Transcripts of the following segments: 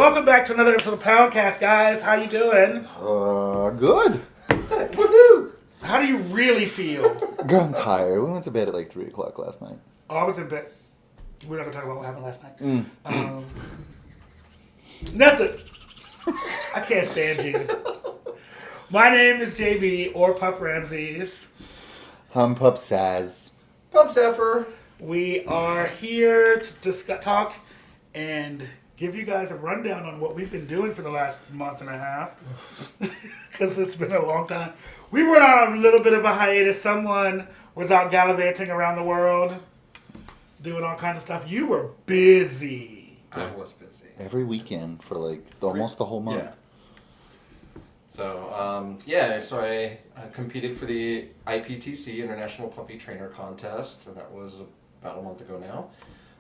Welcome back to another episode of Poundcast, guys. How you doing? Good. Woohoo! How do you really feel? Girl, I'm tired. We went to bed at like 3 o'clock last night. Oh, I was in bed. We're not gonna talk about what happened last night. Nothing. I can't stand you. My name is JB or Pup Ramses. I'm Pup Saz. Pup Zephyr. We are here to talk and give you guys a rundown on what we've been doing for the last month and a half. Because it's been a long time. We were on a little bit of a hiatus. Someone was out gallivanting around the world, doing all kinds of stuff. You were busy. I was busy. Every weekend for like almost the whole month. Yeah. So, so I competed for the IPTC, International Puppy Trainer Contest, and that was about a month ago now.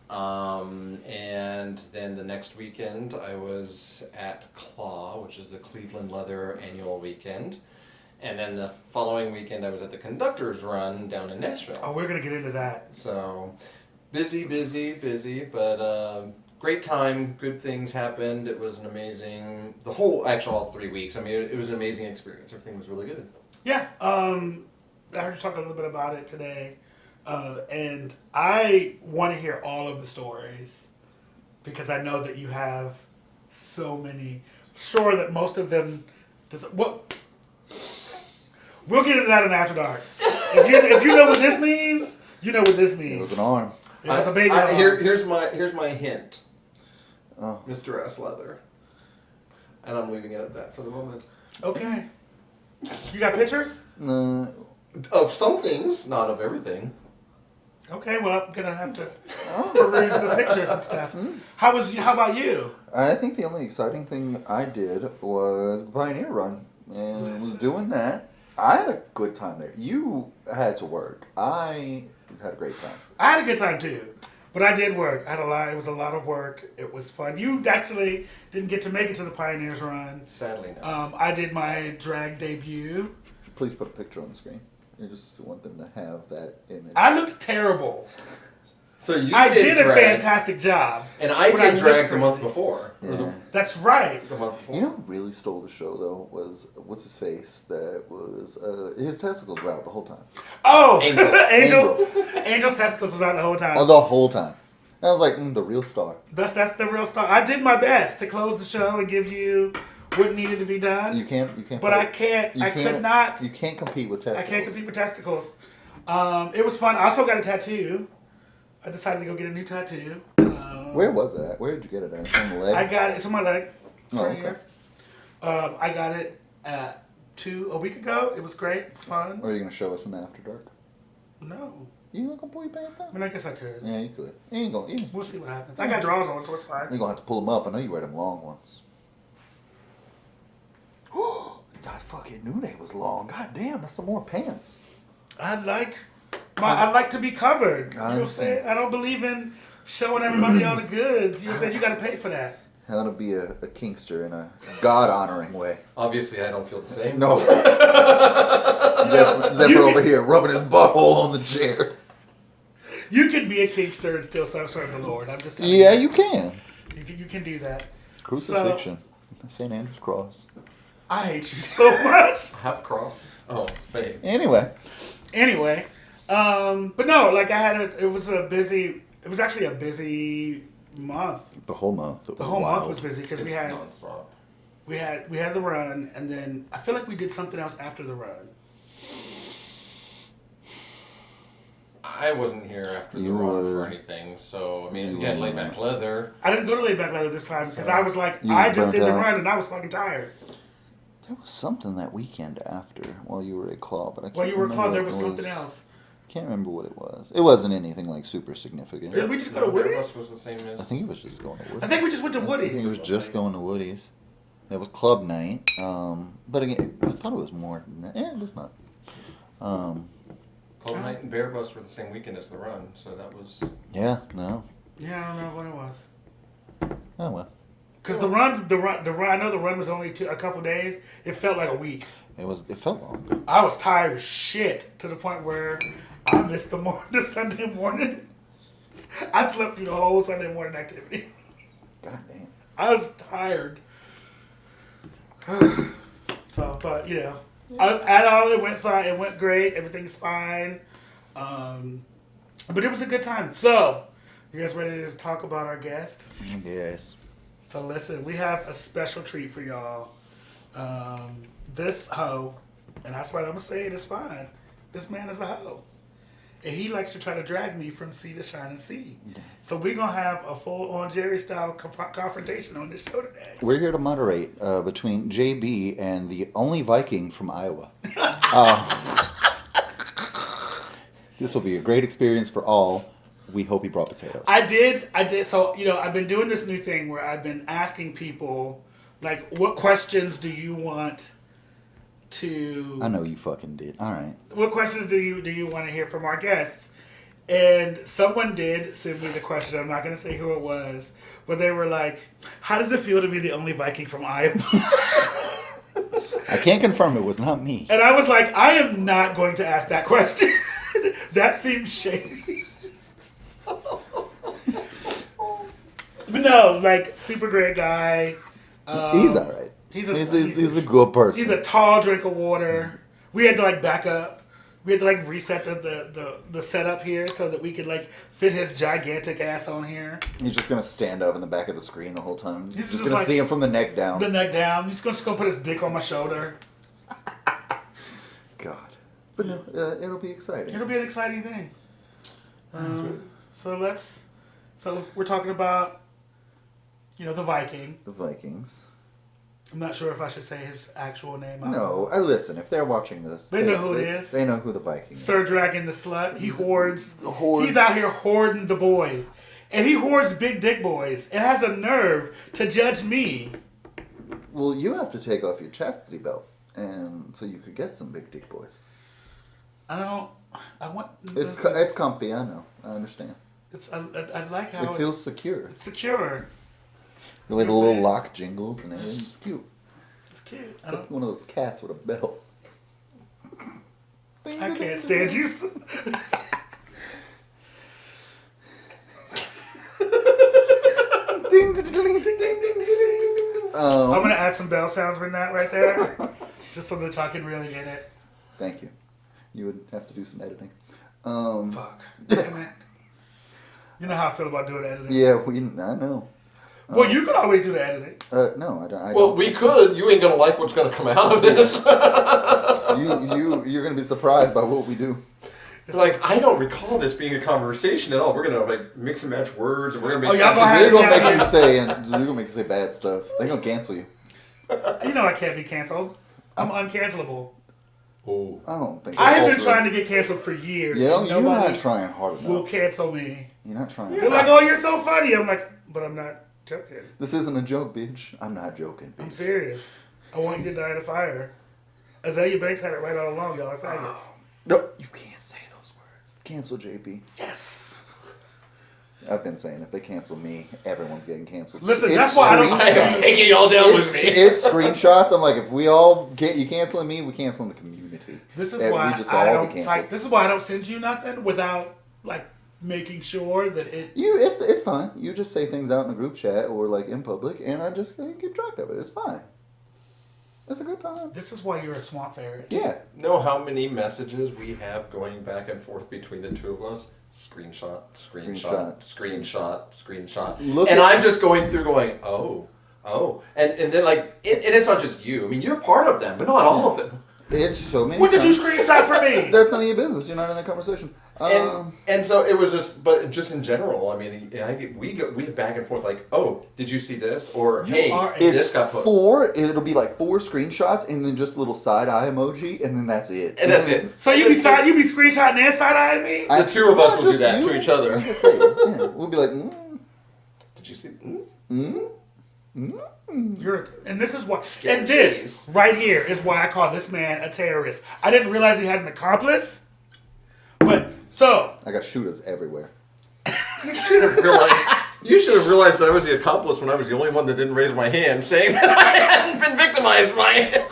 And then the next weekend I was at Claw, which is the Cleveland Leather annual weekend. And then the following weekend I was at the Conductor's Run down in Nashville. Oh, we're going to get into that. So, busy, but great time, good things happened. It was an amazing, all 3 weeks. I mean, it was an amazing experience. Everything was really good. Yeah, I heard you talk a little bit about it today. And I want to hear all of the stories because I know that you have so many. Sure that most of them... We'll get into that in After Dark. If you know what this means, you know what this means. It was an arm. It was a baby arm. Here's my hint. Oh. Mr. S. Leather. And I'm leaving it at that for the moment. Okay. You got pictures? Of some things, not of everything. Okay, well, I'm going to have to peruse the pictures and stuff. How about you? I think the only exciting thing I did was the Pioneer Run. And was doing that. I had a good time there. You had to work. I had a great time. I had a good time too. But I did work. It was a lot of work. It was fun. You actually didn't get to make it to the Pioneers Run. Sadly, no. I did my drag debut. Please put a picture on the screen. I just want them to have that image. I looked terrible. So I did a fantastic job. And I did drag the month before. Yeah. That's right. The month before. You know who really stole the show, though, was, what's his face? That was, his testicles were out the whole time. Oh! Angel. Angel's testicles was out the whole time. Oh, the whole time. I was like, the real star. That's the real star. I did my best to close the show and give you what needed to be done. You can't. But I could not. You can't compete with testicles. I can't compete with testicles. It was fun. I also got a tattoo. I decided to go get a new tattoo. Where was it at? Where did you get it at? It's on the leg? I got it. It's on my leg. It's right okay. here. I got it a week ago. It was great. It's fun. Or are you going to show us in the After Dark? No. You not going to pull your pants down? I mean, I guess I could. Yeah, you could. You ain't going to. We'll see what happens. I got drawers on, so it's fine. You're going to have to pull them up. I know you wear them long ones. I fucking knew they was long. God damn, that's some more pants. I'd like to be covered. You know what I'm saying? I don't believe in showing everybody all the goods. You know what I'm saying? You got to pay for that. That'll be a kinkster in a God-honoring way. Obviously, I don't feel the same. No. Zephyr over here rubbing his butthole on the chair. You can be a kinkster and still serve the Lord. I'm just telling Yeah, you can. You can do that. Crucifixion. St. Andrew's Cross. I hate you so much. Half cross. Oh, babe. Anyway. But no, like it was actually a busy month. The whole month. The whole month was busy because we had nonstop. we had the run, and then I feel like we did something else after the run. I wasn't here after the run for anything, so I mean, you had laid back leather. I didn't go to laid back leather this time because I was like, I just did the run and I was fucking tired. There was something that weekend after while you were at Claw, but I can't While you were at Claw, there remember was what it something else. Can't remember what it was. It wasn't anything like super significant. Did we just go to Woody's? Was the same as... I think it was just going to Woody's. I think we just went to Woody's. I think it was just going to Woody's. It was club night. But again, I thought it was more than that. Yeah, it was not. Club night and Bear Bus were the same weekend as the run, so that was... Yeah, no. Yeah, I don't know what it was. Oh, well. Because the run, I know the run was only a couple days. It felt like a week. It felt long. I was tired as shit to the point where I missed the Sunday morning. I slept through the whole Sunday morning activity. God damn. I was tired. So, but you know, at all it went fine. It went great. Everything's fine. But it was a good time. So, you guys ready to talk about our guest? Yes. So listen, we have a special treat for y'all. This hoe, and that's what I'm gonna say it is fine. This man is a hoe. And he likes to try to drag me from sea to shining sea. So we're going to have a full-on Jerry-style confrontation on this show today. We're here to moderate between JB and the only Viking from Iowa. This will be a great experience for all. We hope he brought potatoes. I did. So, you know, I've been doing this new thing where I've been asking people, like, what questions do you want to... I know you fucking did. All right. What questions do you want to hear from our guests? And someone did send me the question. I'm not going to say who it was, but they were like, "How does it feel to be the only Viking from Iowa?" I can't confirm it was not me. And I was like, I am not going to ask that question. That seems shady. But no, like, super great guy. He's all right. He's a good person. He's a tall drink of water. We had to like back up. We had to like reset the setup here so that we could like fit his gigantic ass on here. He's just gonna stand up in the back of the screen the whole time. He's just gonna like, see him from the neck down. The neck down. He's just gonna put his dick on my shoulder. God. But no, it'll be exciting. It'll be an exciting thing. So we're talking about, you know, the Viking. The Vikings. I'm not sure if I should say his actual name. No, listen, if they're watching this... They know who it is. They know who the Viking is. Sir Dragon the Slut. He hoards. Hoards. He's out here hoarding the boys. And he hoards big dick boys. And has a nerve to judge me. Well, you have to take off your chastity belt. And so you could get some big dick boys. I want... It's comfy, I know. I understand. I like how... It feels secure. It's secure. The way the little lock jingles and everything. It's cute. It's cute. It's like one of those cats with a belt. I can't stand you. Ding, ding, ding, ding, ding, ding, ding. I'm going to add some bell sounds from that right there. Just so that y'all can really get it. Thank you. You would have to do some editing. Fuck. Damn it. You know how I feel about doing editing. Yeah, I know. Well, you could always do the editing. No, I don't. Well, we could. You ain't gonna like what's gonna come out of this. You're gonna be surprised by what we do. It's like, I don't recall this being a conversation at all. We're gonna like mix and match words, and we're gonna make. Y'all They're gonna make you say bad stuff. They're gonna cancel you. You know I can't be canceled. I'm uncancelable. Oh. I don't think. I have been trying to get canceled for years. Yeah, and you're nobody not trying hard enough. will cancel me. You're not trying. They're like, "Oh, you're so funny." I'm like, "But I'm not joking. This isn't a joke, bitch. I'm not joking. I'm serious. I want you to die in a fire." Azalea Banks had it right all along. Y'all are faggots. No, you can't say those words. Cancel JB. Yes. I've been saying if they cancel me, everyone's getting canceled. Listen, that's why I don't. I am taking y'all down with me. It's screenshots. I'm like, if we all you canceling me, we canceling the community. This is That why we just I all don't. get canceled. Like, this is why I don't send you nothing without like making sure that it. It's fine. You just say things out in a group chat or like in public, and I just keep track of it. It's fine. It's a good time. This is why you're a swamp ferret. Yeah. Know how many messages we have going back and forth between the two of us? Screenshot. I'm just going through going, oh. And then like, and it's not just you. I mean, you're part of them, but not all of them. It's so many What did you times. screenshot for me? That's none of your business. You're not in that conversation. And so it was just in general. I mean, we have back and forth like, oh, did you see this? Or hey, this It's got put. it'll be like 4 screenshots and then just a little side eye emoji and then that's it. And that's it. So you be screenshotting and side eyeing me? The two of us will do that to each other. Like I say, yeah. We'll be like, Did you see? And this is why. Scary And this face. right here is why I call this man a terrorist. I didn't realize he had an accomplice. But so I got shooters everywhere. You should have realized I was the accomplice when I was the only one that didn't raise my hand, saying that I hadn't been victimized by him.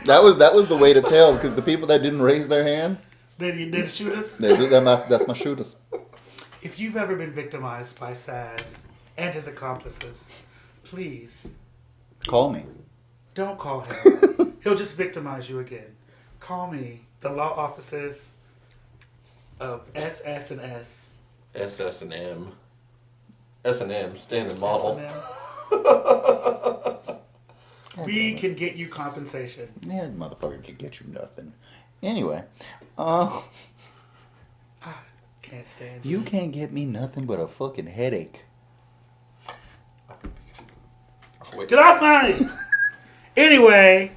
That was the way to tell because the people that didn't raise their hand, then you did shoot us. that's my shooters. If you've ever been victimized by Saz, and his accomplices, please Call me. don't call him. He'll just victimize you again. Call me. The law offices of SS&S. SS&M. S&M, standard model. We can get you compensation. Yeah, motherfucker can get you nothing. Anyway, Can't stand you can't get me nothing but a fucking headache. Wait. Get off me! Anyway,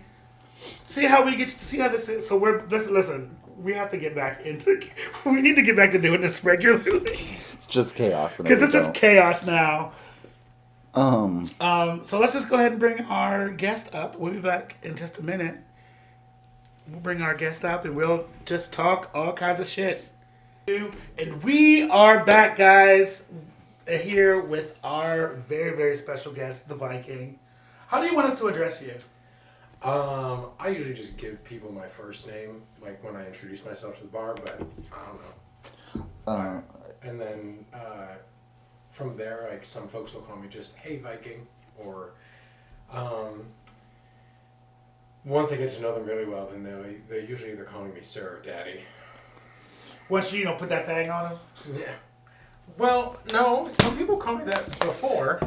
see how this is. So listen. We have to get back into. We need to get back to doing this regularly It's just chaos. because it's just chaos now. Um. So let's just go ahead and bring our guest up. We'll be back in just a minute. We'll bring our guest up and we'll just talk all kinds of shit. And we are back, guys, here with our very, very special guest, the Viking. How do you want us to address you? I usually just give people my first name, like when I introduce myself to the bar, but I don't know. And then from there, like some folks will call me just "Hey Viking," or once I get to know them really well, then they're usually either calling me Sir or Daddy. Once you put that thing on him. Yeah. Well, no, some people call me that before.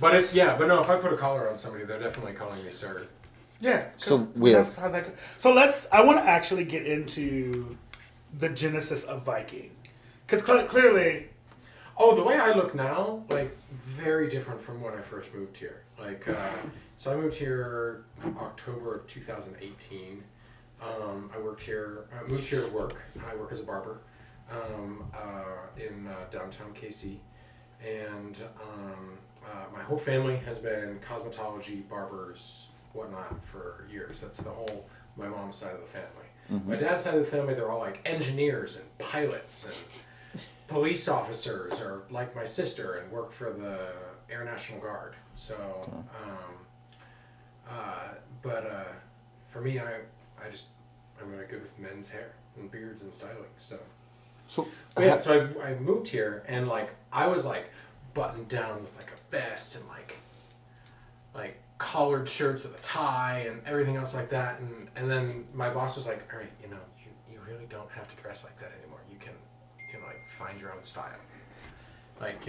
But if I put a collar on somebody, they're definitely calling me Sir. Yeah. So that's how that goes. So I want to actually get into the genesis of Viking, because clearly. Oh, the way I look now, like, very different from when I first moved here. Like, so I moved here October of 2018. I moved here to work. I work as a barber in downtown KC. And my whole family has been cosmetology, barbers, whatnot for years. That's my mom's side of the family. Mm-hmm. My dad's side of the family, they're all like engineers and pilots and police officers, or like my sister, and work for the Air National Guard. So, for me, I'm really good with men's hair and beards and styling. So I moved here, and like I was like buttoned down with like a vest and like collared shirts with a tie and everything else like that, and then my boss was like, all right, you really don't have to dress like that anymore. You can like find your own style, like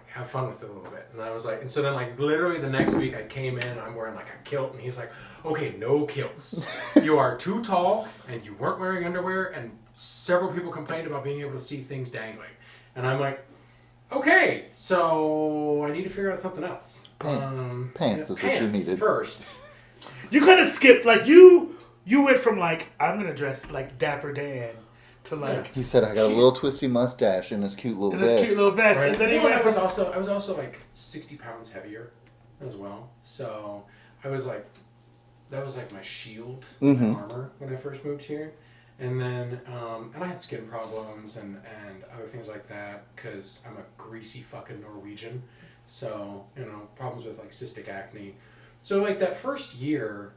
have fun with it a little bit. And I was like, and so then like literally the next week I came in and I'm wearing like a kilt, and he's like, okay, no kilts. You are too tall and you weren't wearing underwear, and several people complained about being able to see things dangling. And I'm like, okay, so I need to figure out something else. Pants is what you needed. First. You kind of skipped, like, you went from, like, I'm going to dress like Dapper Dan to, like... He said, I got a little twisty mustache and this cute little vest. Right. And then he went I was also like 60 pounds heavier as well. So I was like, that was like my shield, my armor when I first moved here. And then, and I had skin problems and other things like that because I'm a greasy fucking Norwegian. So, problems with like cystic acne. So like that first year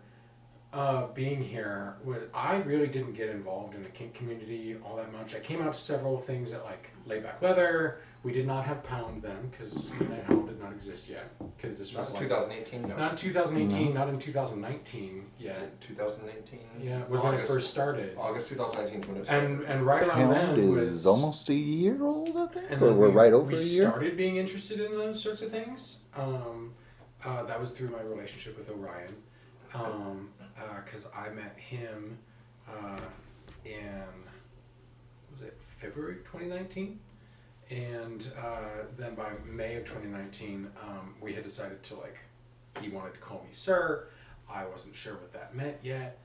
of being here, I really didn't get involved in the kink community all that much. I came out to several things at like Laid Back Leather. We did not have Pound then because Night Owl did not exist yet. Because this was not in 2018, no. Not in 2018, not in 2019 yet. 2018? Yeah, was when it first started. August 2019 when it started. And right around Pound then is almost a year old, I think. And or we're right over a we year. started being interested in those sorts of things. That was through my relationship with Orion. Because I met him in, was it February of 2019? And then by May of 2019, we had decided to, like, he wanted to call me Sir. I wasn't sure what that meant yet.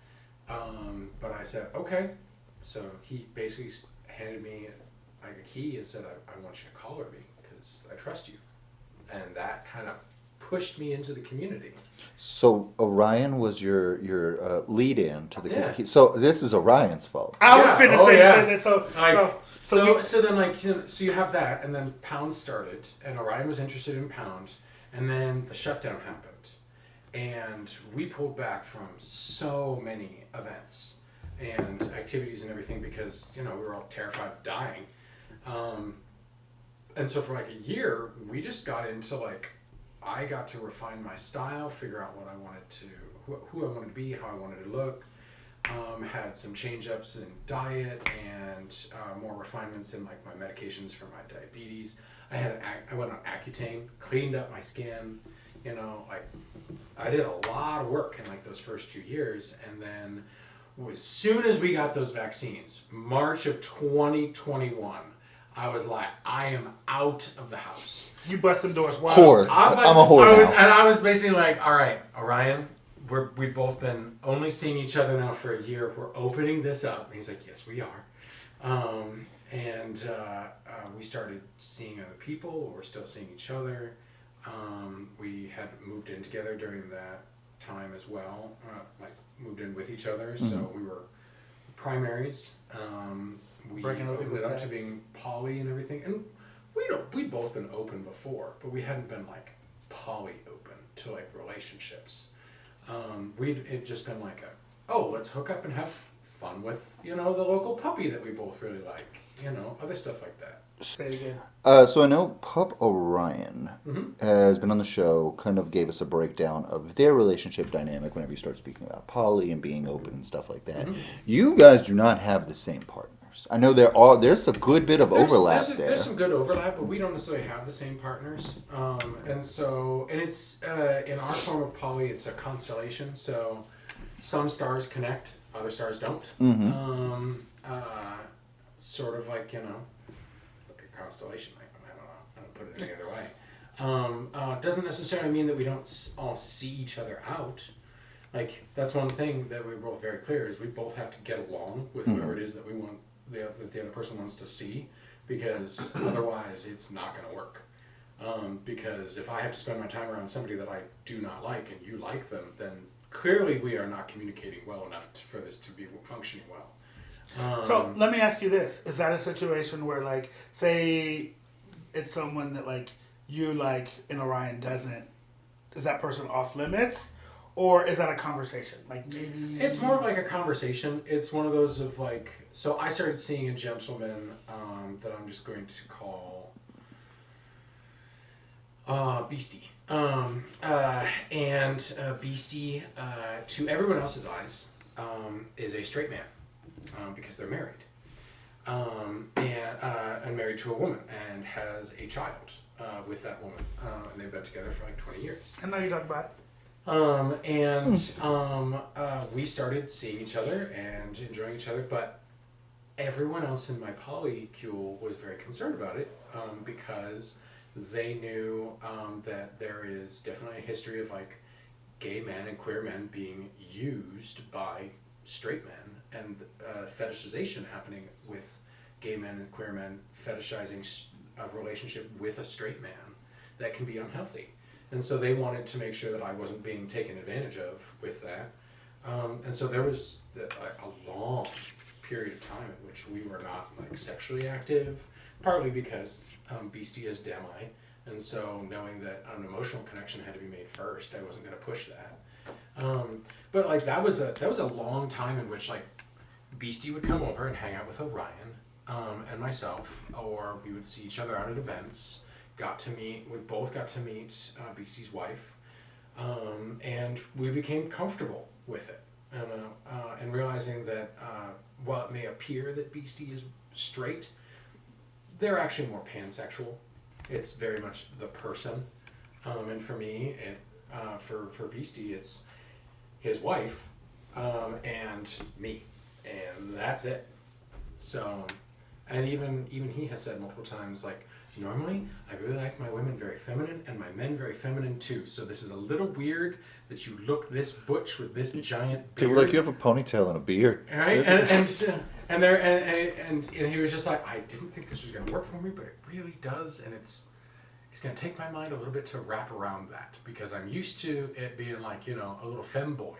But I said, okay. So he basically handed me like a key and said, I want you to collar me because I trust you. And that kind of pushed me into the community. So Orion was your lead-in to the community. So this is Orion's fault. I was finna say this. So then, like, so you have that, and then Pound started, and Orion was interested in Pound, and then the shutdown happened, and we pulled back from so many events and activities and everything because we were all terrified of dying. And so for like a year, we just got into like, I got to refine my style, figure out what I wanted to, who I wanted to be, how I wanted to look. Had some change-ups in diet and more refinements in like my medications for my diabetes. I went on Accutane, cleaned up my skin, you know, like I did a lot of work in like those first 2 years. And then as soon as we got those vaccines, March of 2021, I was like, I am out of the house. You bust them doors wide. Horse. I'm a whore now. And I was basically like, all right, Orion, we've both been only seeing each other now for a year. We're opening this up. And he's like, yes, we are. We started seeing other people. We're still seeing each other. We had moved in together during that time as well. Like moved in with each other. Mm-hmm. So we were primaries. We opened up to being poly and everything. And we'd both been open before, but we hadn't been like poly open to like relationships. It just been like let's hook up and have fun with, you know, the local puppy that we both really like, you know, other stuff like that. Say it again. So I know Pup Orion has been on the show, kind of gave us a breakdown of their relationship dynamic whenever you start speaking about poly and being open and stuff like that. Mm-hmm. You guys do not have the same partners. I know there's a good bit of overlap there. There's some good overlap, but we don't necessarily have the same partners. And it's in our form of poly, it's a constellation. So some stars connect, other stars don't. Mm-hmm. Sort of like, you know, constellation. I don't know. I don't put it any other way. Doesn't necessarily mean that we don't all see each other out. Like that's one thing that we're both very clear is we both have to get along with whoever it is that we want that the other person wants to see, because otherwise it's not going to work. Because if I have to spend my time around somebody that I do not like and you like them, then clearly we are not communicating well enough for this to be functioning well. So let me ask you this. Is that a situation where, like, say it's someone that, like, you like and Orion doesn't, is that person off limits? Or is that a conversation? Like, maybe... It's more like a conversation. It's one of those of, like... So I started seeing a gentleman that I'm just going to call Beastie. Beastie, to everyone else's eyes, is a straight man. Because they're married, and married to a woman, and has a child with that woman, and they've been together for like 20 years. I know you're talking about. We started seeing each other and enjoying each other, but everyone else in my polycule was very concerned about it because they knew that there is definitely a history of like gay men and queer men being used by straight men, and fetishization happening with gay men and queer men fetishizing a relationship with a straight man that can be unhealthy. And so they wanted to make sure that I wasn't being taken advantage of with that. And so there was a long period of time in which we were not like sexually active, partly because Beastie is demi, and so knowing that an emotional connection had to be made first, I wasn't going to push that. But like that was a long time in which like Beastie would come over and hang out with Orion and myself, or we would see each other out at events. We both got to meet Beastie's wife, and we became comfortable with it, and realizing that while it may appear that Beastie is straight, they're actually more pansexual. It's very much the person, and for me, for Beastie, it's his wife and me, and that's it. So, and even he has said multiple times, like, normally I really like my women very feminine and my men very feminine too. So this is a little weird that you look this butch with this giant beard. People like, you have a ponytail and a beard, right? And he was just like, I didn't think this was gonna work for me, but it really does, and it's gonna take my mind a little bit to wrap around that, because I'm used to it being like, you know, a little femboy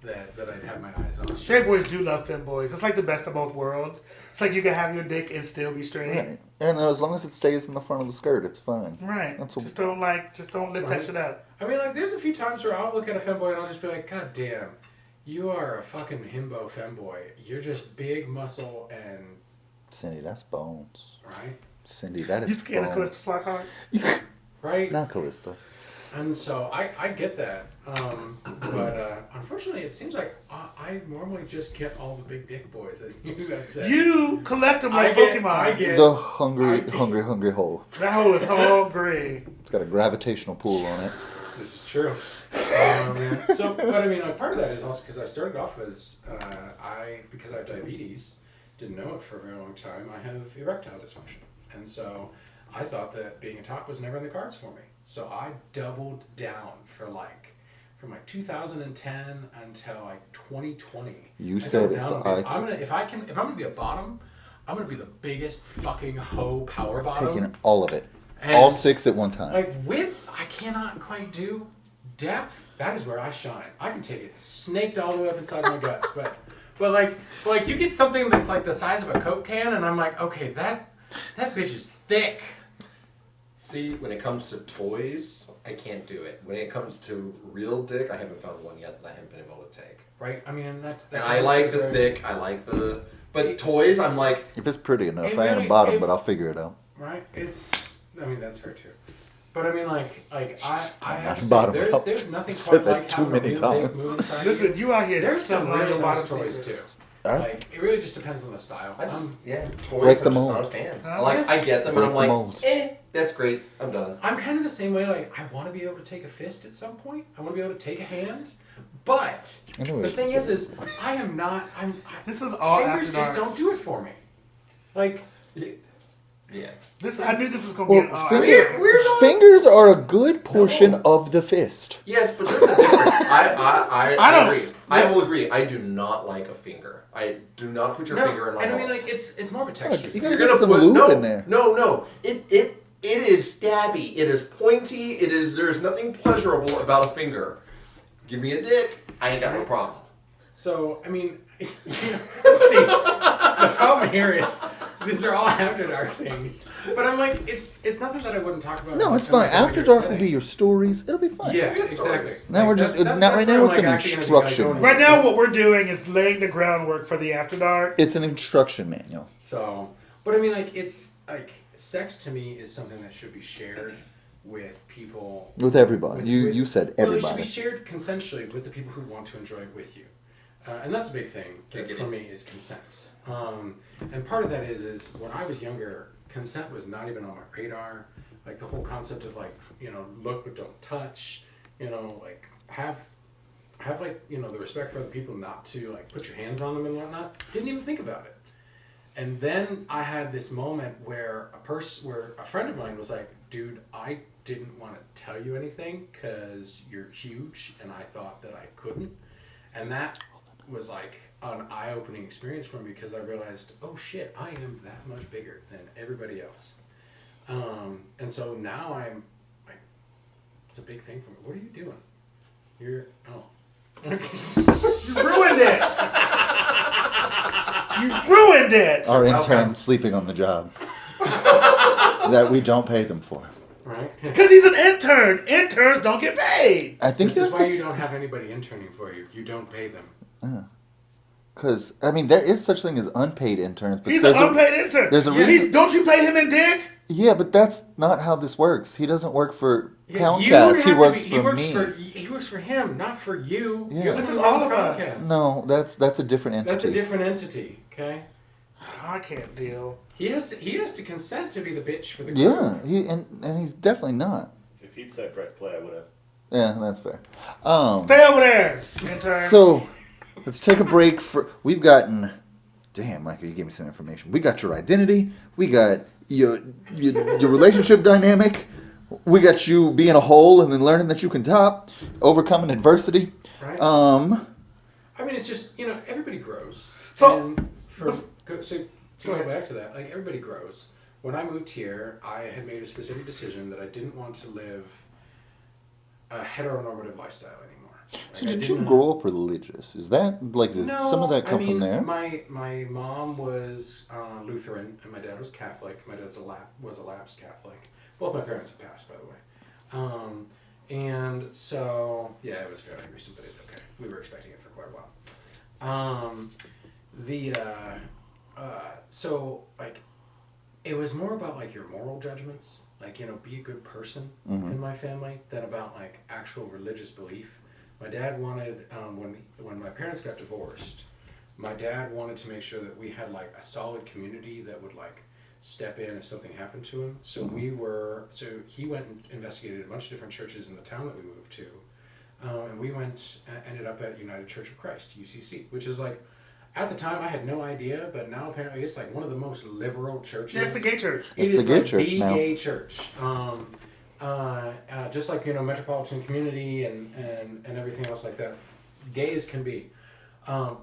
that I'd have my eyes on. Straight boys do love femboys. It's like the best of both worlds. It's like you can have your dick and still be straight. Right. And as long as it stays in the front of the skirt, it's fine. Right. Just don't lift that shit up. I mean, like, there's a few times where I'll look at a femboy and I'll just be like, God damn, you are a fucking himbo femboy. You're just big muscle and... Cindy, that's bones. Right? Cindy, that is You scared of fun. Callista Flockhart? Right? Not Callista. And so I get that. But unfortunately, it seems like I normally just get all the big dick boys, as you guys said. You collect them like Pokemon. I get The hungry hole. That hole is hungry. It's got a gravitational pull on it. This is true. But I mean, part of that is also because I started off as because I have diabetes, didn't know it for a very long time. I have erectile dysfunction, and so I thought that being a top was never in the cards for me. So I doubled down from 2010 until like 2020. You I said doubled if down. if I'm gonna be a bottom, I'm gonna be the biggest fucking hoe power bottom. taking all of it. And All 6 at one time. like width, I cannot quite do. Depth, that is where I shine. I can take it snaked all the way up inside my guts, but like you get something that's like the size of a Coke can, and I'm like, okay, that bitch is thick. See, when it comes to toys, I can't do it. When it comes to real dick, I haven't found one yet that I haven't been able to take. Right? I mean, and that's And I like the thick. I like the. But See, toys, I'm like. If it's pretty enough, It I ain't really- a bottom, it- but I'll figure it out. right. I mean, that's fair too. But I mean, like I have to Bottom say, up. there's nothing Said quite that like too having many a real dick times. move inside Listen, you. you out here There's some selling really real nice bottom toys secrets. too. Alright. Like it really just depends on the style. I just, toys, Break I'm the just mold. not a fan. Huh? I get them Break and I'm the like, mold. that's great, I'm done. I'm kind of the same way. Like I want to be able to take a fist at some point. I want to be able to take a hand. But Anyways, the thing is I am not. This is all fingers after just dark. don't do it for me. Like Yeah. I knew this was gonna be an Well, all finger- after. We're not. Fingers are a good portion No. of the fist. Yes, but there's a difference. I I don't- agree. I will agree. I do not like a finger. I do not put your no, finger in my and I mouth. mean like it's more of a texture. You thing. gotta You're get gonna some put lube in there. No. It is stabby. It is pointy. It is. There's nothing pleasurable about a finger. Give me a dick. I ain't got no problem. So I mean, see, the problem here is these are all after dark things. But I'm like, it's nothing that I wouldn't talk about. No, in it's some fine. kind of After bigger dark will setting. be your stories. It'll be fine. Yeah, Good exactly. stories. Now we're just that's not where right now. I'm, It's an actually gonna be, instruction. going Right into now, this. what we're doing is laying the groundwork for the after dark. It's an instruction manual. So, but I mean, like, it's like sex to me is something that should be shared with people. With everybody. With- you with- you said Well, it should everybody. be shared consensually with the people who want to enjoy it with you, and that's a big thing for me is consent. And part of that is when I was younger, consent was not even on my radar. Like the whole concept of like look but don't touch, like have like the respect for other people not to like put your hands on them and whatnot. Didn't even think about it. And then I had this moment where a friend of mine was like, dude, I didn't want to tell you anything because you're huge and I thought that I couldn't. And that was like an eye-opening experience for me because I realized, oh shit, I am that much bigger than everybody else. And so now I'm like, it's a big thing for me. What are you doing? You ruined it. You ruined it. Our intern sleeping on the job. That we don't pay them for. right? Because he's an intern. Interns don't get paid. I think This is why you don't have anybody interning for you. You don't pay them. Because, I mean, there is such thing as unpaid interns. But He's an there's a- unpaid intern. there's a He's- reason- don't you pay him in dick? Yeah, but that's not how this works. He doesn't work for Yeah, Poundcast. you have He to works be- for me. He works for him, not for you. Yeah. You're the This one is who all runs of us. Comcast. No, that's a different entity. That's a different entity. Okay. I can't deal. He has to consent to be the bitch for the Yeah, crew. and he's definitely not. If he'd said press play, I would have. Yeah, that's fair. Stay over there, intern. So let's take a break. We've gotten. Damn, Michael, you gave me some information. We got your identity. We got your relationship dynamic. We got you being a whole and then learning that you can top, overcoming adversity. Right. I mean, it's just everybody grows. So- and to go back to that, like everybody grows. When I moved here, I had made a specific decision that I didn't want to live a heteronormative lifestyle anymore. So Like, I did you didn't- grow up religious? Is that like does No, some of that come I mean, from there? My mom was Lutheran and my dad was Catholic. My dad's was a lapsed Catholic. Both my parents have passed, by the way. And so yeah, it was fairly recent, but it's okay. We were expecting it for quite a while. So like it was more about like your moral judgments, like, you know, be a good person in my family, than about like actual religious belief. My dad wanted, when my parents got divorced, my dad wanted to make sure that we had like a solid community that would like step in if something happened to him. So he went and investigated a bunch of different churches in the town that we moved to. And we ended up at United Church of Christ, UCC, which is like, at the time I had no idea, but now apparently it's like one of the most liberal churches. Yeah, it's the gay church. It It's is the gay like church the now. gay church. Just like, you know, metropolitan community and everything else like that. Gay as can be.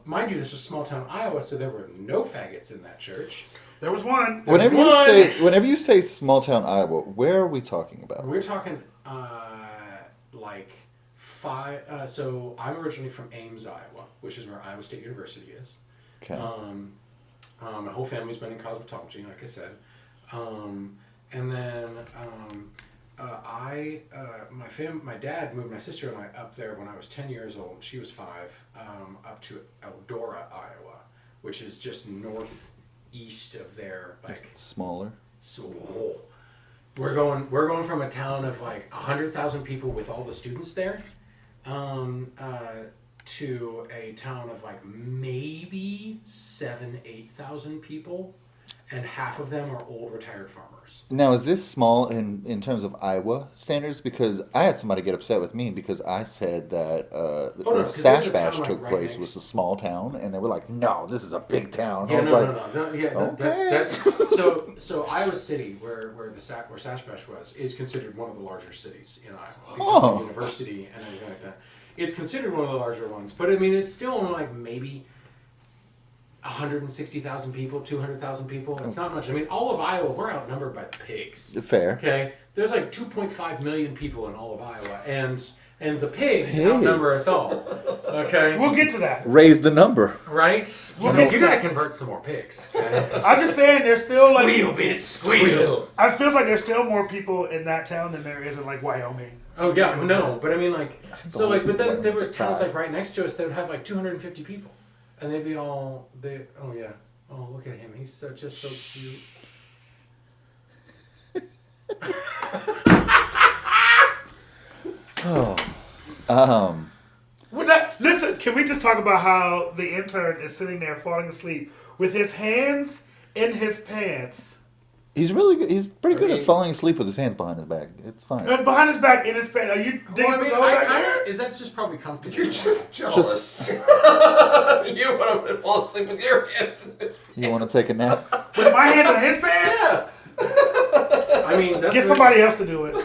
Mind you, this was small town Iowa, so there were no faggots in that church. There was one. Whenever you say small town Iowa, where are we talking about? We're talking like 5. So I'm originally from Ames, Iowa, which is where Iowa State University is. Okay. My whole family's been in cosmetology, like I said. And then my dad moved my sister and I up there when I was 10 years old. She was 5, up to Eldora, Iowa, which is just northeast of there, like Smaller. so. We're going from a town of like 100,000 people with all the students there, to a town of like maybe 7,000-8,000 people, and half of them are old retired farmers. Now, is this small in terms of Iowa standards? Because I had somebody get upset with me because I said that where 'cause Sash there's a Bash town, like, took right place next- was a small town, and they were like, "No, this is a big town." Yeah, I was no, like, no. Yeah, okay. so Iowa City, where Sash Bash was, is considered one of the larger cities in Iowa because Oh. of the university and everything like that. It's considered one of the larger ones, but I mean, it's still only like maybe 160,000 people, 200,000 people. It's not much. I mean, all of Iowa, we're outnumbered by the pigs. Fair. Okay, there's like 2.5 million people in all of Iowa, and the pigs Pigs. outnumber us all. Okay, We'll get to that. Raise the number. right? We'll You get to gotta that. convert some more pigs. Okay? I'm just saying, there's still like. Squeal, bitch, squeal. It feels like there's still more people in that town than there is in like Wyoming. Oh yeah, no, but I mean like, the so like, whole but then there was Wyoming's towns bad. like right next to us that would have like 250 people, and they'd be oh yeah, oh look at him, he's just so cute. Oh. Listen, can we just talk about how the intern is sitting there falling asleep with his hands in his pants, He's really good. He's pretty good mean- at falling asleep with his hands behind his back. It's fine. and behind his back in his pants? Are you digging Well, I for mean, gold back there? is that just probably comfortable? You're just jealous. you want to fall asleep with your hands in his You want to take a nap? With my hands in his pants? I mean, that's Get somebody else to do it.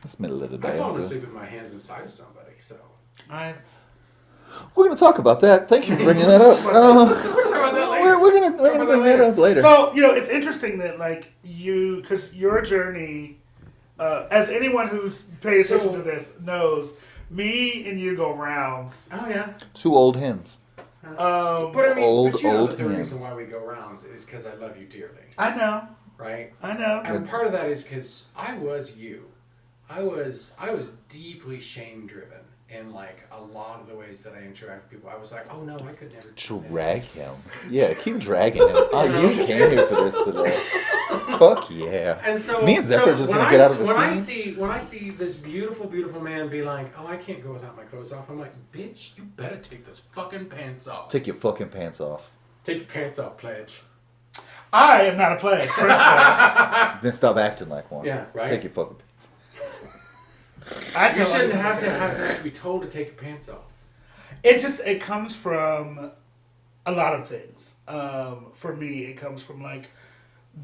It's middle of the I've day. fallen asleep with my hands inside of somebody, so. We're going to talk about that. Thank you for bringing that up. We're going to bring that up later. So, you know, it's interesting that, like, because your journey, as anyone who's paid attention to this knows, me and you go rounds. Oh yeah. 2 old hens. But I mean, Old but you know that the hands. reason why we go rounds is because I love you dearly, I know. right? I know. And part of that is because I was you. I was deeply shame driven in like a lot of the ways that I interact with people. I was like, oh no, I could never do that. Drag him. Yeah, keep dragging him. Oh, you came here for this today. Fuck yeah. And so, Me and Zephyr are just when going to get out of the when scene. I see this beautiful, beautiful man be like, oh, I can't go without my clothes off. I'm like, bitch, you better take those fucking pants off. Take your fucking pants off. Take your pants off, pledge. I am not a pledge, first of all. Then stop acting like one. Yeah, right. Take your fucking pants. I You tell shouldn't other have people to be told to take your pants off. It comes from a lot of things. For me, it comes from like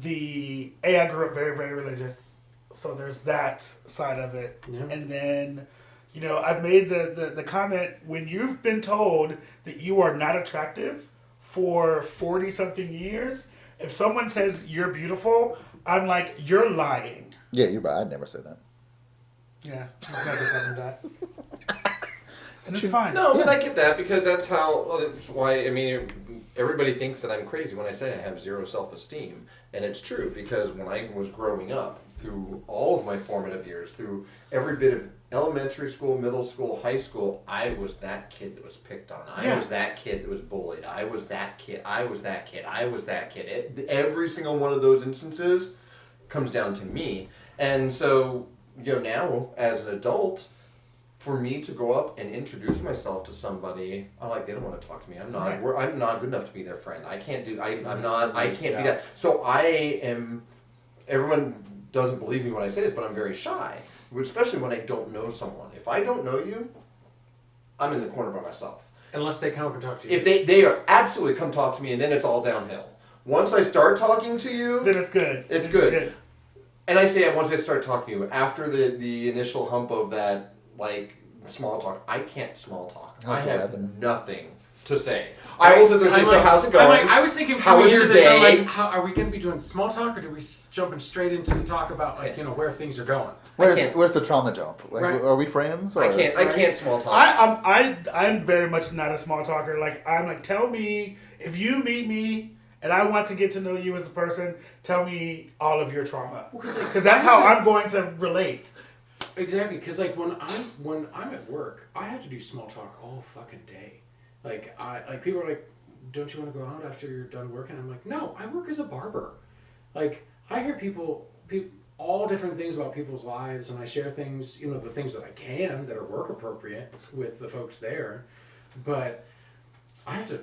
I grew up very, very religious. So there's that side of it. Yeah. And then, you know, I've made the comment, when you've been told that you are not attractive for 40 something years, if someone says you're beautiful, I'm like, you're lying. Yeah, you're right. I'd never say that. Yeah, I've never told me that. And it's fine. No, but I get that because that's how. Well, that's why. I mean, everybody thinks that I'm crazy when I say I have zero self-esteem. And it's true, because when I was growing up, through all of my formative years, through every bit of elementary school, middle school, high school, I was that kid that was picked on. I was that kid that was bullied. I was that kid. I was that kid. I was that kid. Every single one of those instances comes down to me. And so, now as an adult, for me to go up and introduce myself to somebody, I'm like, they don't want to talk to me. I'm not good enough to be their friend. I can't do. I can't be that. So everyone doesn't believe me when I say this, but I'm very shy, especially when I don't know someone. If I don't know you, I'm in the corner by myself. Unless they come up and talk to you. If they are absolutely come talk to me, and then it's all downhill. Once I start talking to you, then it's good. It's good. And I say once I start talking to you, after the initial hump of that, like, small talk, I can't small talk. I have nothing to say. I will sit there and say, so how's it going? I was thinking, how was your day? How are we going to be doing small talk, or do we jumping straight into the talk about, like, where things are going? Where's the trauma jump? Like, are we friends? Or? I can't small talk. I'm very much not a small talker. Like, I'm like, tell me, if you meet me and I want to get to know you as a person, tell me all of your trauma. Because that's how I'm going to relate. Exactly, because like when I'm at work, I have to do small talk all fucking day. Like people are like, don't you want to go out after you're done working? I'm like, no, I work as a barber. Like, I hear people all different things about people's lives, and I share things, the things that I can that are work appropriate with the folks there, but I have to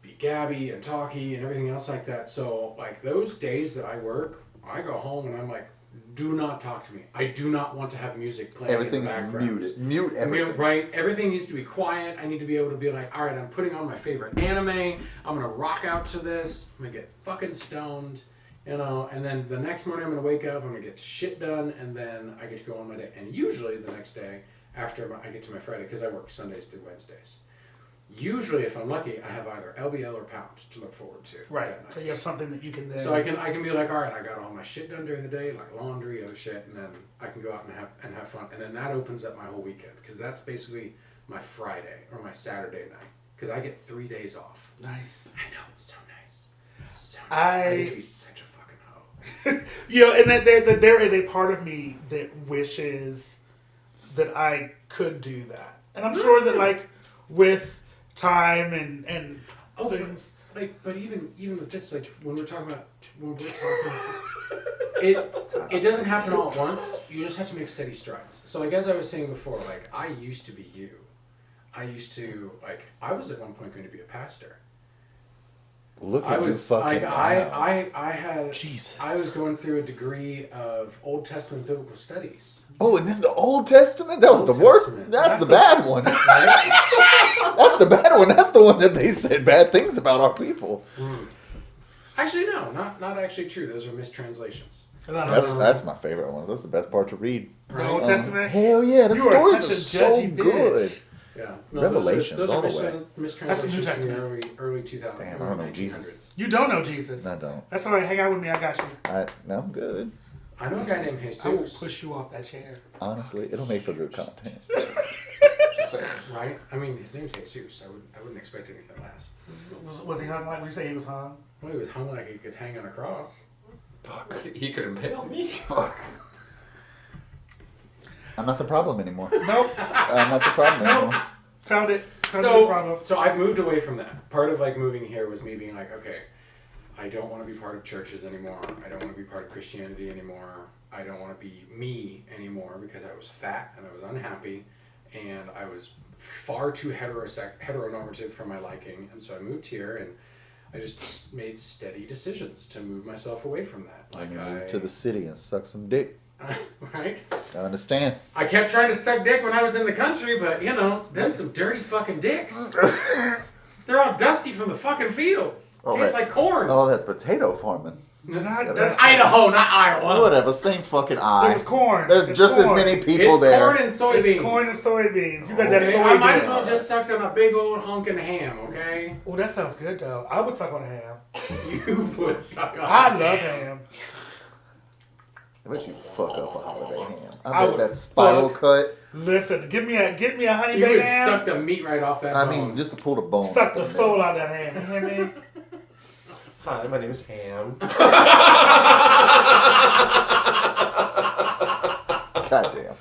be gabby and talky and everything else like that. So like those days that I work, I go home and I'm like, do not talk to me. I do not want to have music playing in the background. Everything's muted. Mute everything. Right? Everything needs to be quiet. I need to be able to be like, all right, I'm putting on my favorite anime. I'm going to rock out to this. I'm going to get fucking stoned. And then the next morning I'm going to wake up. I'm going to get shit done. And then I get to go on my day. And usually the next day after I get to my Friday, because I work Sundays through Wednesdays. Usually, if I'm lucky, I have either LBL or Pound to look forward to. Right. So you have something that you can then... So I can be like, all right, I got all my shit done during the day, like laundry, other shit, and then I can go out and have fun. And then that opens up my whole weekend, because that's basically my Friday or my Saturday night, because I get 3 days off. Nice. I know, it's so nice. So nice. I get to be such a fucking hoe. And that there is a part of me that wishes that I could do that. And I'm sure that, like, with time and things. Like, but even with this, like, it doesn't happen all at once. You just have to make steady strides. So, like, as I was saying before, like, I used to be you. I was at one point going to be a pastor. Look at you fucking I had Jesus. I was going through a degree of Old Testament biblical studies. Oh, and then the Old Testament? That was the worst. That's the bad one. Right? That's the bad one. That's the one that they said bad things about our people. Actually, no, not actually true. Those are mistranslations. That's my favorite one. That's the best part to read. The Old Testament? Hell yeah, the You are stories such a are so judgy good. bitch. Yeah. Revelations those all are the way. mistranslations That's the New from the early 2000s. Damn, I don't know Jesus. You don't know Jesus. I don't. That's all right. Hang out with me. I got you. No, I'm good. I know a guy named Jesus. I will push you off that chair. Honestly, it'll make for good content. Right? I mean, his name's Jesus. I wouldn't expect anything less. Was he hung like? Would you say he was hung? Well, he was hung like he could hang on a cross. Fuck. He could impale me. Fuck. I'm not the problem anymore. Nope. I'm not the problem anymore. Found it. Found the problem. So I've moved away from that. Part of like moving here was me being like, okay, I don't want to be part of churches anymore. I don't want to be part of Christianity anymore. I don't want to be me anymore because I was fat and I was unhappy and I was far too heteronormative for my liking. And so I moved here and I just made steady decisions to move myself away from that. Like I moved to the city and suck some dick. Right? I understand. I kept trying to suck dick when I was in the country, but them some dirty fucking dicks. They're all dusty from the fucking fields. Tastes like corn. Oh, that's potato farming. That's Idaho, not Iowa. Whatever, same fucking eye. There's corn. There's just corn. as many people there. Corn and soybeans. It's corn and soybeans. You got that soybean. I might as well just sucked on a big old honking ham, okay? Oh, that sounds good though. I would suck on a ham. You would suck on I love ham. I bet you fuck up a holiday ham. I I bet would that spiral cut. Listen, give me a honey You baked would ham. suck the meat right off that bone. I mean, just to pull the bone. Suck the soul out of that ham. You hear me? Hi, my name is Ham. Goddamn.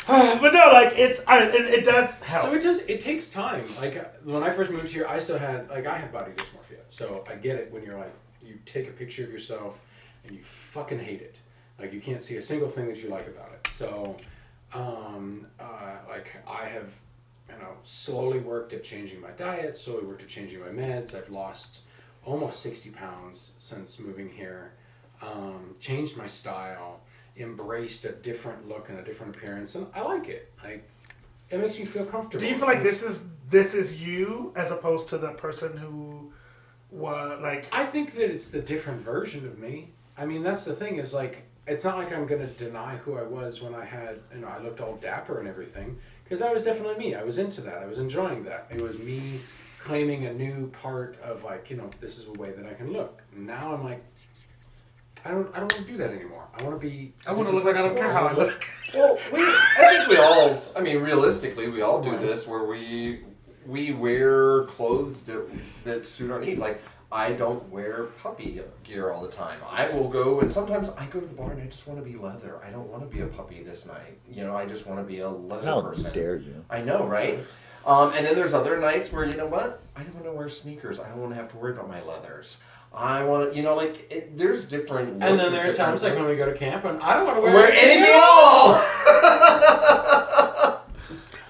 But no, like it does help. So it takes time. Like when I first moved here, I still had I had body dysmorphia. So I get it when you're like you take a picture of yourself and you fucking hate it. Like you can't see a single thing that you like about it. So like I have slowly worked at changing my diet, slowly worked at changing my meds. I've lost almost 60 pounds since moving here. Changed my style, embraced a different look and a different appearance, and I like it. It makes me feel comfortable. Do you feel like this is you as opposed to the person who was like? I think that it's the different version of me. I mean, that's the thing is like, it's not like I'm gonna deny who I was when I had, I looked all dapper and everything, because I was definitely me. I was into that. I was enjoying that. It was me claiming a new part of like, this is a way that I can look. Now I'm like, I don't want to do that anymore. I want to be. I want to look like I don't care how I look. Well, I think we all. I mean, realistically, we all do this where we wear clothes that suit our needs. Like I don't wear puppy gear all the time. I will go and sometimes I go to the bar and I just want to be leather. I don't want to be a puppy this night. I just want to be a leather person. How dare you? I know, right? And then there's other nights where, what? I don't want to wear sneakers. I don't want to have to worry about my leathers. I want to, there's different looks. And then there are times like when we go to camp and I don't want to wear anything at all.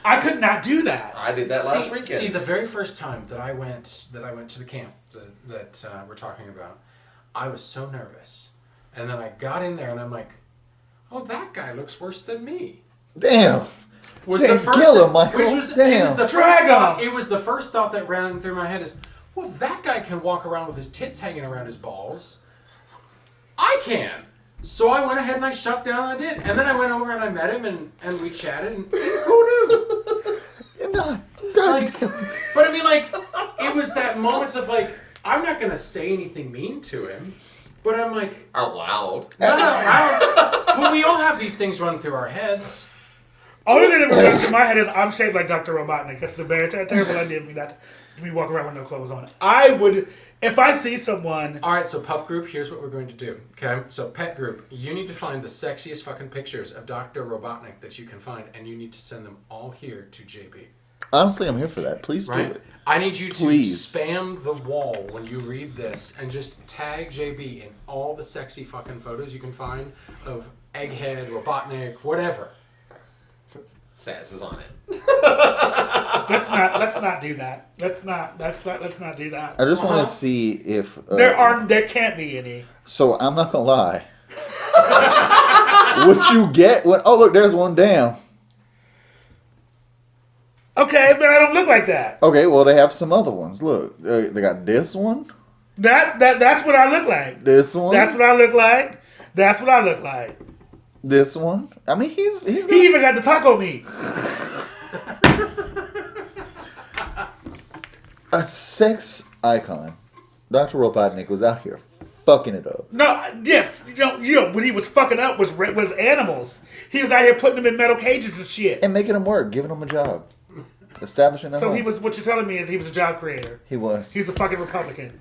I could not do that. I did that last weekend. See, the very first time that I went to the camp that we're talking about, I was so nervous. And then I got in there and I'm like, oh, that guy looks worse than me. Damn. Was Damn, the first kill him, Michael. It was the first thought that ran through my head is, well, that guy can walk around with his tits hanging around his balls. I can. So I went ahead and I shut down and I did. And then I went over and I met him and we chatted and who knew? But I mean, it was that moment of I'm not going to say anything mean to him, but I'm like... Out loud. No, but we all have these things run through our heads. Only thing that runs through my head is I'm shaped like Dr. Robotnik. That's a very terrible idea for me walk around with no clothes on. I would, if I see someone... All right, so pup group, here's what we're going to do, okay? So pet group, you need to find the sexiest fucking pictures of Dr. Robotnik that you can find, and you need to send them all here to JB. Honestly, I'm here for that. Please do it. I need you to Please. spam the wall when you read this and just tag JB in all the sexy fucking photos you can find of Egghead, Robotnik, whatever. Sass is on it. Let's not do that. Let's not do that. I just want to see if there can't be any. So I'm not gonna lie. What you get? Oh look, there's one down. Okay, but I don't look like that. Okay, well they have some other ones. Look, they got this one. That's what I look like. This one. That's what I look like. That's what I look like. This one. I mean, he even got the taco meat. A sex icon. Dr. Robotnik was out here fucking it up. No, yes, when he was fucking up was animals. He was out here putting them in metal cages and shit. And making them work, giving them a job. Establishing them. So he was, what you're telling me is he was a job creator. He was. He's a fucking Republican.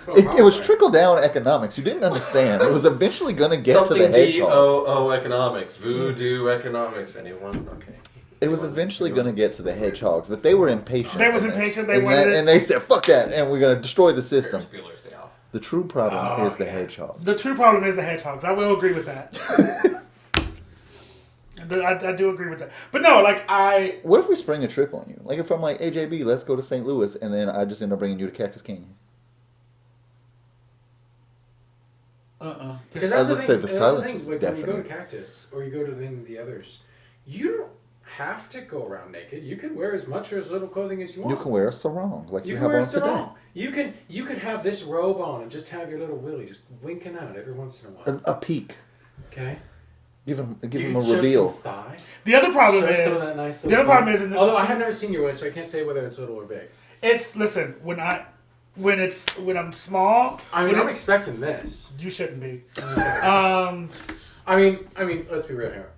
It was trickle down economics. You didn't understand. It was eventually going to get to the hedgehog. DOO economics. Voodoo economics. Anyone? Okay. It was eventually going to get to the hedgehogs, but they were impatient. They was impatient. And they said, fuck that, and we're going to destroy the system. Ferris Bueller's Day Off. The true problem is the hedgehogs. The true problem is the hedgehogs. I will agree with that. I do agree with that. But no, What if we spring a trip on you? Like if I'm like, hey, JB, let's go to St. Louis, and then I just end up bringing you to Cactus Canyon. Because I would say the silence thing. is Like when you go to deafening. Cactus or you go to the others, you don't have to go around naked. You can wear as much or as little clothing as you want. You can wear a sarong like you can have wear on a today. sarong. You could have this robe on and just have your little willy just winking out every once in a while. A peek. Okay. Give him You a can show reveal. some thigh. the other problem Show some of is that nice the little other problem thigh. is in this. Although I have never seen your waist, so I can't say whether it's little or big. Listen, when I'm small. I mean, I'm expecting this. You shouldn't be. I mean, let's be real here.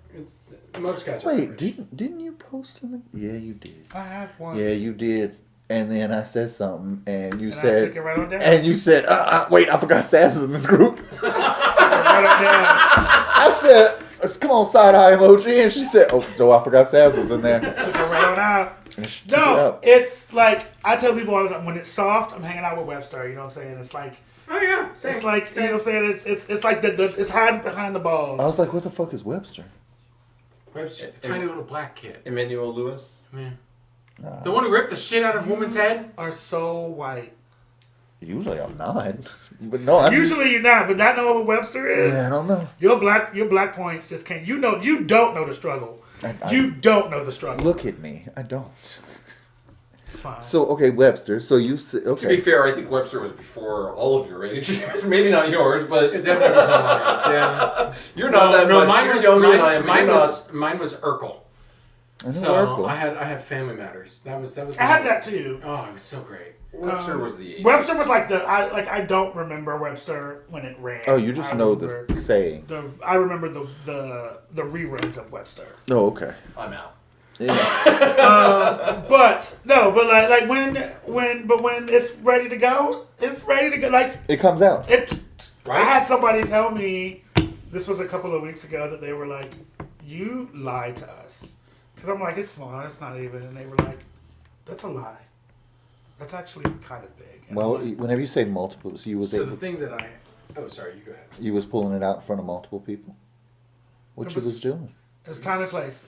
Most guys are Wait, average. didn't you post him? Yeah, you did. I have once. Yeah, you did. And then I said something, and you And I said, took it right on down. and you said, wait, I forgot Sass is in this group. Took it right on down. I said, come on, side eye emoji, and she said, oh, I forgot Sass was in there. Took it right on out. And she took it No, out. it's like I tell people all the time, when it's soft, I'm hanging out with Webster. You know what I'm saying? It's like Oh yeah, same. it's like you know what I'm saying. It's like it's hiding behind the balls. I was like, what the fuck is Webster? Webster, tiny little black kid. Emmanuel Lewis. Man. Nah, The one who ripped the shit out of a woman's head? Are so white. usually I'm not. But no, I'm Usually you're not, but not know who Webster is. Yeah, I don't know. Your black points just can't. You don't know the struggle. I- You don't know the struggle. Look at me. I don't. It's fine. So, okay, Webster. So you said, To be okay. fair, I think Webster was before all of your age. Maybe not yours, but It's definitely yeah. you're not that no, much. mine You're was younger than I mine, am. mine You're was mine was Urkel. I know So Urkel. I had Family Matters. That was I had that too. Oh, it was so great. Webster was the 80s. Webster was like I don't remember Webster when it ran. Oh, you just I know remember the saying. I remember the reruns of Webster. Oh, okay. I'm out. Yeah. But like when it's ready to go, it's ready to go. Like It comes out. it. Right? I had somebody tell me this was a couple of weeks ago that they were like, "You lied to us," because I'm like, "It's small, it's not even," and they were like, "That's a lie. That's actually kind of big." And Well, I'm like, whenever you say multiples, you was So able, the thing that oh sorry, you go ahead. you was pulling it out in front of multiple people. What It you was- was doing? it's time and place.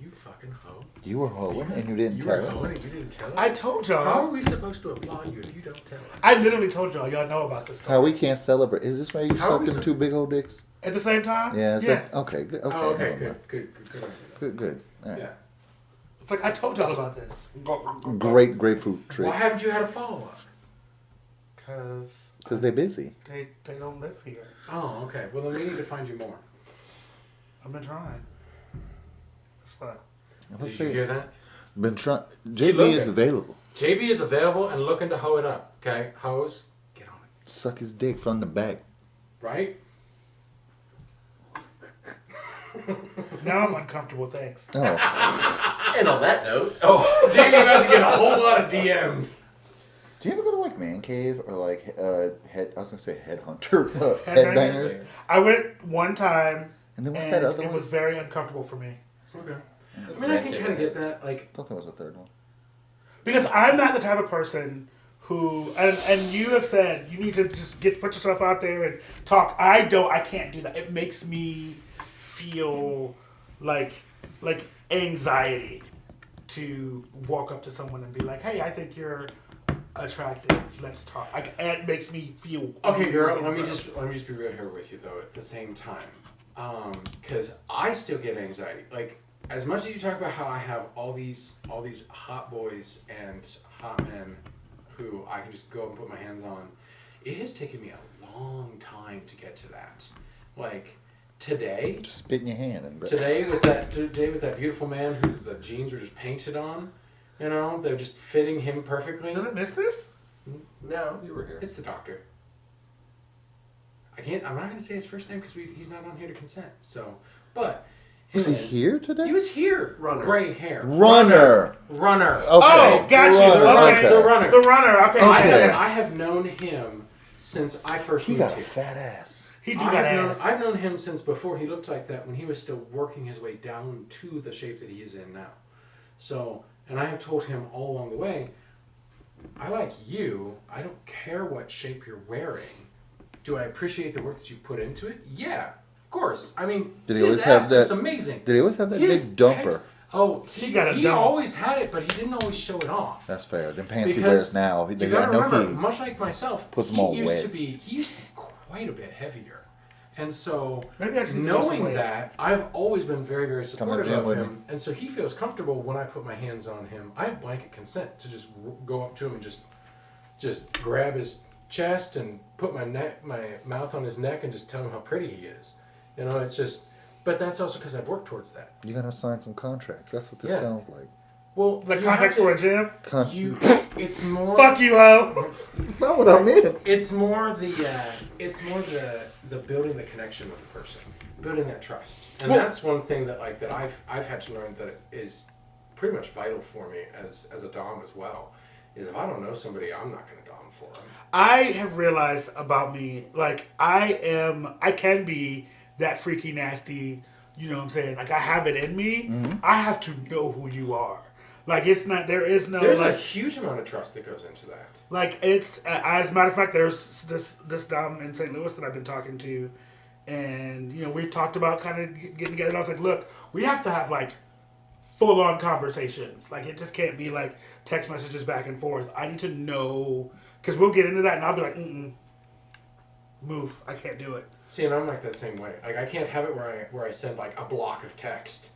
You fucking hoe. You were hoeing and you didn't You were tell us. hoeing and you didn't tell us. I told How are y'all. we supposed to applaud you if you don't tell us? I literally told y'all. Y'all know about this stuff. How we can't celebrate? Is this where you How are we suck them so- two big old dicks? At the same time? Yeah. Is Yeah. That, okay. Good. Okay. Oh, okay, never mind. good on you. Good. All right. Yeah. It's like I told y'all about this. Great grapefruit Why tree. haven't you had a follow up? Because Because they're busy. they don't live here. Oh, okay. Well, then we need to find you more. I've been trying. It's fun. Let's Did you see. hear that? Been trying. Look JB is at- available. JB is available and looking to hoe it up. Okay, hoes, get on it. Suck his dick from the back. Right? Now I'm uncomfortable. Thanks. Oh. And on that note, JB about to get a whole lot of DMs. Do you ever go to like man cave or like head? I was gonna say headhunter, Headbangers. headbangers. I went one time, And then what's and that other it one? was very uncomfortable for me. Okay. I mean, I can kind of get that. Like, I thought there was a third one. Because I'm not the type of person who, and you have said you need to just put yourself out there and talk. I can't do that. It makes me feel like anxiety to walk up to someone and be like, "Hey, I think you're attractive. Let's talk." It makes me feel okay, girl. really Let me gross. just be real here with you though. At the same time, because I still get anxiety. Like, as much as you talk about how I have all these hot boys and hot men who I can just go and put my hands on, it has taken me a long time to get to that. Like today, Just spit in your hand and today with that beautiful man who the jeans were just painted on, you know, they're just fitting him perfectly. Did I miss this? no, you were here. It's the doctor. I'm not gonna say his first name because he's not on here to consent. So, but Was he anyways, here today? He was here. Runner. Gray hair. Runner. Runner. Okay. Oh, got you. Runner, Okay. The runner. The runner. Okay. Okay. I have known him since I first He moved got a here. fat ass. He do got ass. I've known him since before he looked like that when he was still working his way down to the shape that he is in now. So, and I have told him all along the way, I like you. I don't care what shape you're wearing. Do I appreciate the work that you put into it? Yeah, of course. I mean, Did he his always have ass that- looks amazing. Did he always have that His big dumper? pecs- Oh, He got a he dump. always had it, but he didn't always show it off. That's fair. The pants he Because wears now, You they gotta got no remember, pee. much like myself, Puts he them all used wet. to be quite a bit heavier, and so Maybe I should lose some knowing weight. that, I've always been very, very to the supportive gym of with him, and so he feels comfortable when I put my hands on him. I have blanket consent to just go up to him and just grab his chest and put my mouth on his neck and just tell him how pretty he is. You know, it's just. But that's also because I've worked towards that. You gotta sign some contracts. That's what this Yeah. sounds like. Well, The you contacts have for a gym? to- you. It's more. Fuck you, ho. That's not what I meant. It's more the building the connection with the person, building that trust, and Well- that's one thing that I've had to learn that is pretty much vital for me as a dom as well. Is if I don't know somebody, I'm not going to dom for them. I have realized about me, like I can be that freaky nasty. You know what I'm saying? Like I have it in me. Mm-hmm. I have to know who you are. Like it's not. There is no. There's like, a huge amount of trust that goes into that. Like it's as a matter of fact, there's this dom in St. Louis that I've been talking to, and you know we talked about kind of getting together. And I was like, look, we have to have like full on conversations. Like it just can't be like text messages back and forth. I need to know because we'll get into that, and I'll be like, move. I can't do it. See, and I'm like that same way. Like I can't have it where I send like a block of text,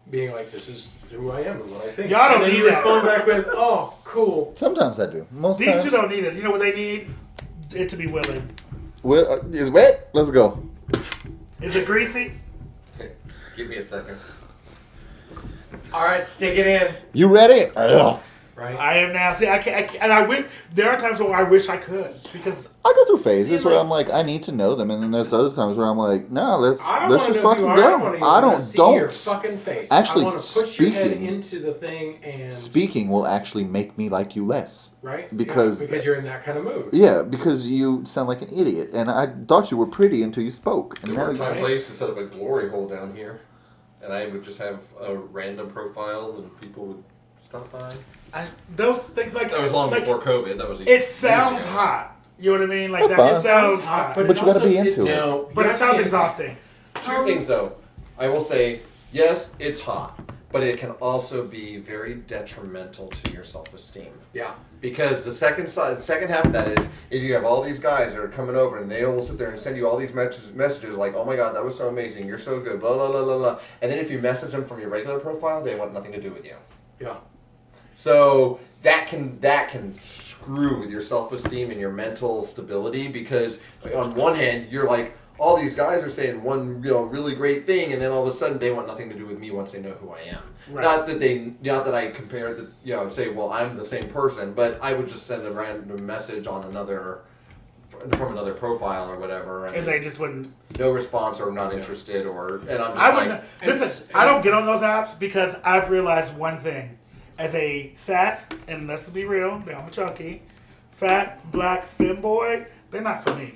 being like, "This is who I am and what I think." Y'all don't and then need you that. respond back with, "Oh, cool." Sometimes I do. Most These times. two don't need it. You know what they need? It to be willing. Well, it's wet. Let's go. Is it greasy? Give me a second. All right, stick it in. You ready? Ugh. Right. I am now. See, I can't, and I wish there are times where I wish I could because I go through phases See, where like- I'm like, I need to know them, and then there's other times where I'm like, no, let's I don't let's want to just know fucking who you are. go. I don't, I wanna see your don't. fucking face. Actually, I want to push your head speaking- into the thing and Speaking will actually make me like you less. right because- because you're in that kind of mood. Yeah, because you sound like an idiot, and I thought you were pretty until you spoke. And There now were you- times I used to set up a glory hole down here, and I would just have a random profile, and people would stop by. those things like That was long like, before COVID. That was. It sounds hot. You know what I mean? Like That's that. fine. It sounds hot. But it you gotta also be is- into it. Now, But it you sounds have to- exhausting. two things though. I will say, yes, it's hot, but it can also be very detrimental to your self-esteem. Yeah. Because the second half of that is you have all these guys that are coming over and they will sit there and send you all these messages like, oh my god, that was so amazing, you're so good, blah blah blah blah blah. And then if you message them from your regular profile, they want nothing to do with you. Yeah. So that can screw with your self-esteem and your mental stability because on one hand you're like, all these guys are saying one really great thing, and then all of a sudden they want nothing to do with me once they know who I am. Right. Not that I compare the say, well, I'm the same person, but I would just send a random message on from another profile or whatever, And they just wouldn't. no response or not interested and I'm just I like, wouldn't. Listen, I don't get on those apps because I've realized one thing. As a fat, and let's be real, I'm a chunky, fat black femboy, they're not for me.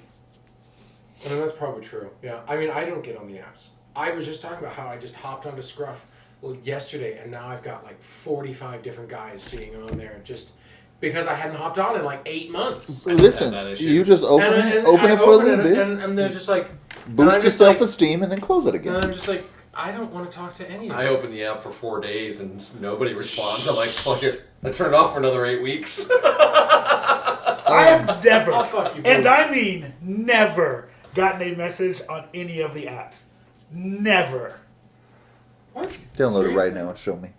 I mean, that's probably true. Yeah. I mean, I don't get on the apps. I was just talking about how I just hopped onto Scruff yesterday, and now I've got like 45 different guys being on there just because I hadn't hopped on in like 8 months. Listen, that issue. you just open And it, open I it for a open little it, bit, and they're just like, boost I'm your just like- self-esteem, and then close it and again. I'm just like, I don't want to talk to any of I them. opened the app for 4 days and nobody responds. I'm like, fuck it. I turned it off for another 8 weeks. I have never, I'll fuck you, and boo. I mean never, gotten a message on any of the apps. Never. What? Download it right Seriously? now and show me.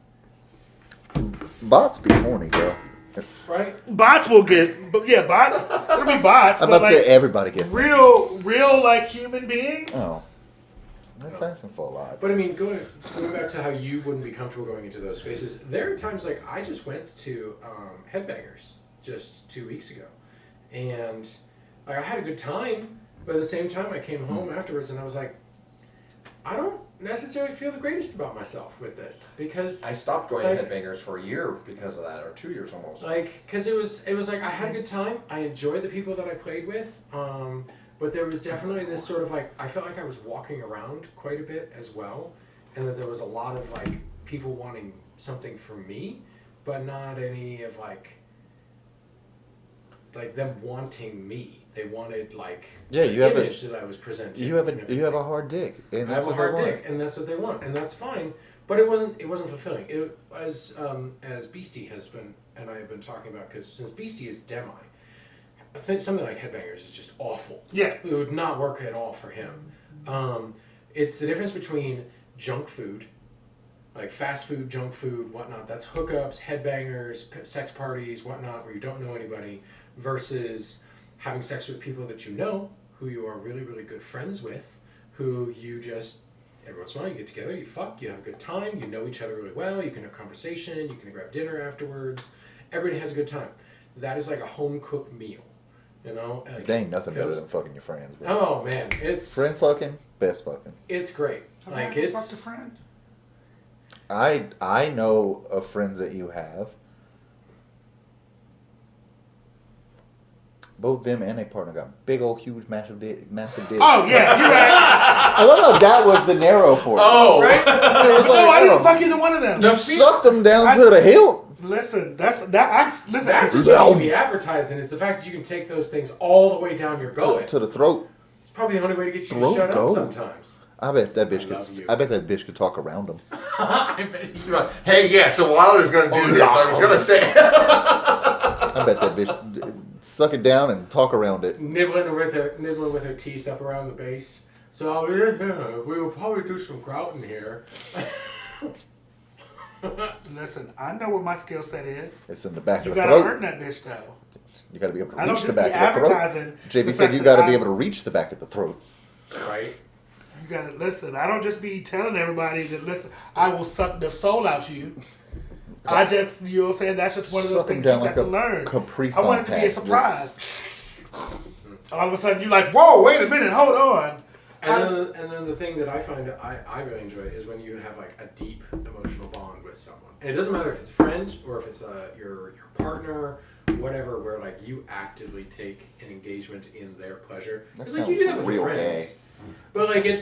Bots be horny, bro. Right? Bots will get, but yeah, bots. It'll be bots, I'm but about to say like everybody gets real like human beings. Oh, that's asking for a lot. But I mean, going back to how you wouldn't be comfortable going into those spaces, there are times like I just went to Headbangers just 2 weeks ago, and like, I had a good time. But at the same time, I came home afterwards and I was like, I don't necessarily feel the greatest about myself with this because I stopped going Like- to Headbangers for a year because of that, or 2 years almost. because it was like I had a good time. I enjoyed the people that I played with. But there was definitely this sort of like, I felt like I was walking around quite a bit as well, and that there was a lot of like people wanting something from me, but not any of like them wanting me. They wanted like Yeah, the you have a- image that I was presenting. You have and a everything. hard dick, and I that's have a what hard they want. dick, and that's what they want, and that's fine. But it wasn't fulfilling. It as Beastie has been, and I have been talking about, because since Beastie is demi, I think something like Headbangers is just awful. Yeah. It would not work at all for him. It's the difference between junk food, like fast food, junk food, whatnot. That's hookups, headbangers, sex parties, whatnot, where you don't know anybody, versus having sex with people that you know, who you are really, really good friends with, who you just, every once in a while you get together, you fuck, you have a good time, you know each other really well, you can have conversation, you can grab dinner afterwards, everybody has a good time. That is like a home-cooked meal, you know? Like, They ain't nothing better feels- than fucking your friends, bro. Oh man, it's Friend fucking, best fucking. it's great. Have Like I ever fucked a it's friend? I know of friends that you have. Both them and their partner got big old huge massive dicks. Oh yeah, you're right. I love how that was the narrow for you. Oh, Right? It was No, like, I didn't oh, fuck either one of them. you sucked them down to the hilt. Listen, listen. That's what you need to be advertising is the fact that you can take those things all the way down your gullet. To the throat. It's probably the only way to get you Throat to shut go. up sometimes. I bet that bitch love you. could. I bet that bitch could talk around them. I bet She's like, hey, yeah, so Wilder's going to do this. I was going to say. I bet that bitch suck it down and talk around it. nibbling with her teeth up around the base. So we will probably do some grouting here. Listen, I know what my skill set is. It's in the back You of the gotta throat. earn that bitch though. You got to be able to I don't reach the just be back of the throat. advertising. JB the said fact you that got to I- be able to reach the back of the throat. Right? You gotta listen. I don't just be telling everybody that looks. I will suck the soul out you. I just, you know what I'm saying. That's just one of those Suck 'em things you down got like to a learn. Capri I want it to be a Sun surprise. All of a sudden, you're like, "Whoa, wait a minute, hold on." And then the thing that I find I really enjoy is when you have like a deep emotional bond with someone. And it doesn't matter if it's a friend or if it's your partner, whatever, where like you actively take an engagement in their pleasure. That It's like you do that sounds with your real friends. gay. But like it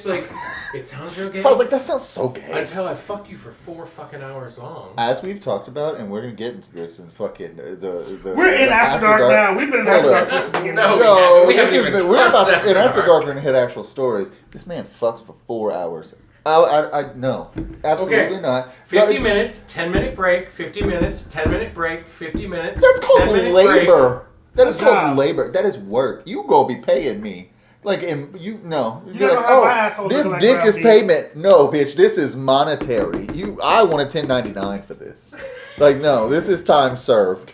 sounds real gay. I was like, that sounds so gay. until I fucked you for 4 fucking hours long. As we've talked about, and we're gonna get into this in fucking the We're in the After Dark now. We've been in Hold After up. Dark since the beginning. No, No, we this haven't has even been, we're touched about to, After in After Dark. Dark, we're gonna hit actual stories. This man fucks for 4 hours. I no, absolutely Okay. not. 50 No, minutes, 10-minute break, 50 minutes, 10-minute break, 50 minutes. That's called 10-minute labor. That is That's a job. called labor. That is work. You go be paying me. Like, and you no. You You're don't like, have my asshole this looking like dick ground is beef. payment. No, bitch, this is monetary. I want a 1099 for this. Like, no, this is time served.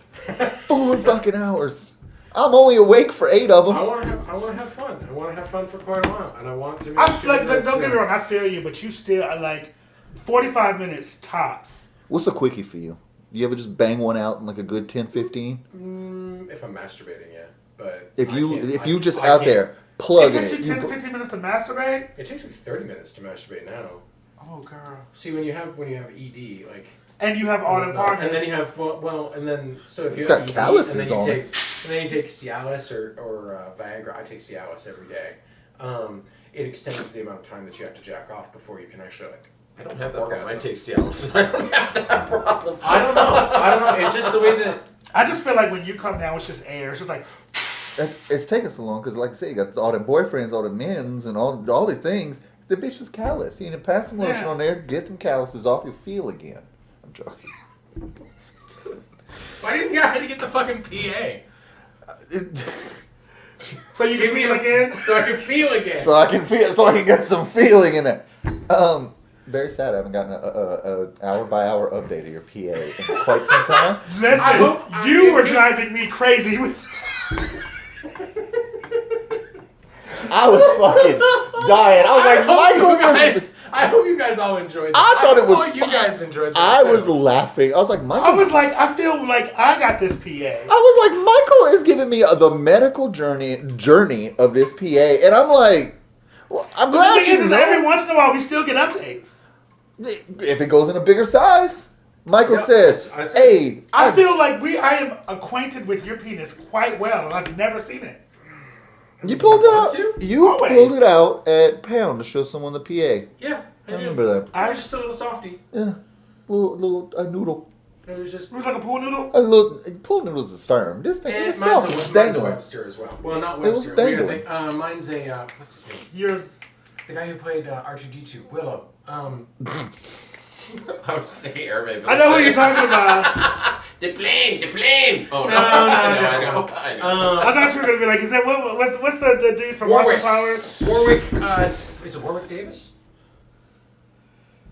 4 fucking hours. I'm only awake for 8 of them. I want to have fun. I want to have fun for quite a while, and I want to. Make I sure like. that, Don't get me wrong. I feel you, but you still are like 45 minutes tops. What's a quickie for you? You ever just bang one out in like a good 10, 15? If I'm masturbating, yeah, but If I you can't- you just I out can't. there It plugging takes you it. 10 to 15 minutes to masturbate. It takes me 30 minutes to masturbate now. Oh, girl. See, when you have ED, like. And you have all them partners. And then you have and then so if It's you got have ED, calluses and then on you it. take Cialis or Viagra. I take Cialis every day. It extends the amount of time that you have to jack off before you can actually like. I don't have that problem. I orgasm. take Cialis. I don't have that problem. I don't know. It's just the way that. I just feel like when you come down, it's just air. It's just like, It's taking so long because, like I say, you got all the boyfriends, all the men's, and all the things. The bitch is callous. You need to pass some lotion Yeah. on there, get them calluses off, you'll feel again. I'm joking. Why do you think I had to get the fucking PA? so you can feel again. So I can feel again. so I can get some feeling in there. Very sad. I haven't gotten a hour by hour update of your PA in quite some time. Listen, you were driving me crazy with. I was fucking dying. I was like, Michael was. I hope you guys all enjoyed this. I thought it was hope you fun. guys enjoyed this. I too. was laughing. I was like, Michael. I was like, I feel like I got this PA. I was like, Michael is giving me the medical journey of this PA, and I'm like, well, I'm But glad the thing you is, know. every once in a while we still get updates. If it goes in a bigger size, Michael Yep, said, I said- "Hey, I feel like I am acquainted with your penis quite well, and I've never seen it. you pulled it out. Want to? You Always. pulled it out at Pound to show someone the PA. Yeah, I remember that. I was just a little softy. Yeah, little a noodle, It was just. It was like a pool noodle. a little pool noodles is firm. This thing And itself mine's was a dangling. Webster as well. Well, not It was Webster. Weird dangling. thing. Mine's a what's his name? Yours. The guy who played R2D2, Willow. I would say airbag. I know who you're talking about. The plane. Oh no! No. I know. I thought you were gonna be like, is that what's the dude from Warwick. Austin Powers? Warwick. Is it Warwick Davis?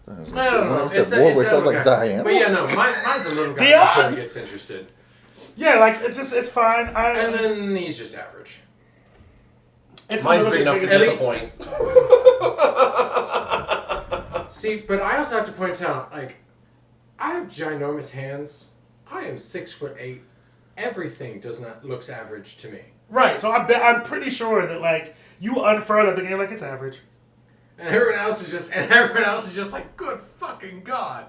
I don't know. When I said Warwick, I was like, Diana. But yeah, no, mine's a little guy Dion! before he gets interested. Yeah, like it's fine. And then he's just average. It's Mine's a big little enough bit to bigger. disappoint. See, but I also have to point out, like, I have ginormous hands. I am 6'8". Everything looks average to me. Right. So I'm pretty sure that like you unfurl that thing, you're like it's average. And everyone else is just like, good fucking god.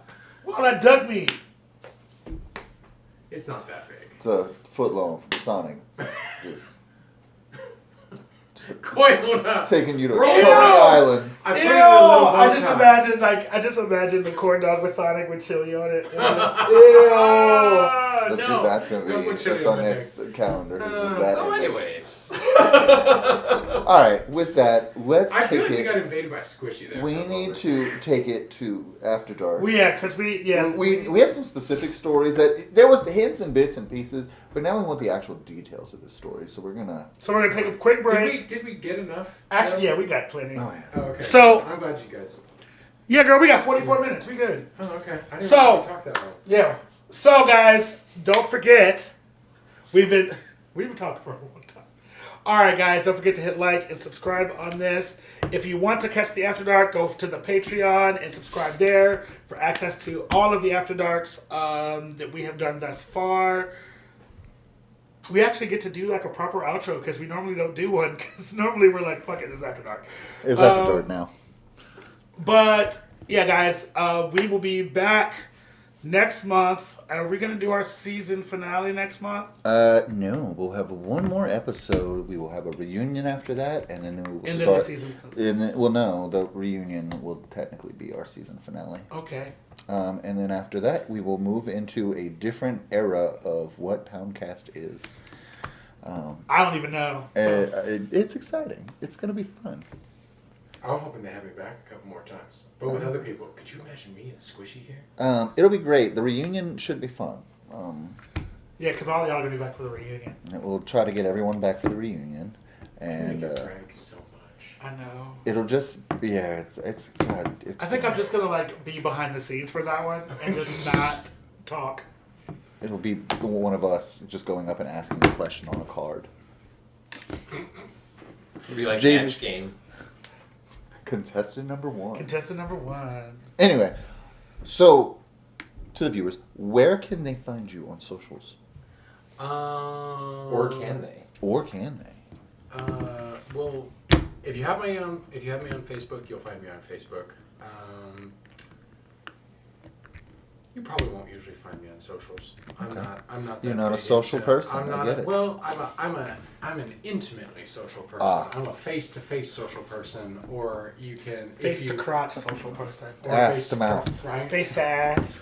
All that duck meat. It's not that big. It's a foot long from Sonic. Just Quail taking you to Roll Coney it out. Island. I put Ew! it in a little bow I just tie. imagine the corn dog with Sonic with chili on it. Ew! Ah, That's, no. that's gonna Don't be. put chili That's on our my next calendar. It's just that So, image. anyways. All right. With that, let's I feel take like we it. got invaded by Squishy there. We for a need moment. to take it to After Dark. We We have some specific stories that there was hints and bits and pieces, but now we want the actual details of this story. So we're gonna. So we're gonna take a quick break. Did we get enough? Actually, yeah, we got plenty. Oh yeah. Oh, okay. So- I'm glad you guys. Yeah, girl, we got 44 minutes. We good. Oh, okay. I didn't So- know we talked that long. Yeah. So, guys, don't forget, we've been talking for a long time. All right, guys, don't forget to hit like and subscribe on this. If you want to catch the After Dark, go to the Patreon and subscribe there for access to all of the After Darks that we have done thus far. We actually get to do like a proper outro because we normally don't do one because normally we're like, fuck it, this is After Dark. It's After Dark now. But yeah, guys, we will be back next month. Are we gonna do our season finale next month? No, we'll have one more episode. We will have a reunion after that, and then we will And then start. the season finale. And then, well, no, the reunion will technically be our season finale. Okay. And then after that, we will move into a different era of what Poundcast is. I don't even know. So, It's exciting. It's going to be fun. I'm hoping they have me back a couple more times, but with other people. Could you imagine me and Squishy here? It'll be great. The reunion should be fun. yeah, because all y'all are gonna be back for the reunion. We'll try to get everyone back for the reunion. And Make it drag so much. I know. it'll just, yeah, it's God. It's I think I'm just gonna like be behind the scenes for that one and just not talk. It'll be one of us just going up and asking a question on a card. It'd be like James- match game. Contestant number 1. Contestant number 1. Anyway, so to the viewers, where can they find you on socials? Or can they? Or can they? Well, if you have me on Facebook, you'll find me on Facebook. You probably won't usually find me on socials. I'm not. You're that not a big social into- person, I'm I not. get it. Well, I'm an intimately social person. Ah. I'm a face-to-face social person, or you can Face if to you, crotch social person. or Ass face to mouth. right? Face to ass.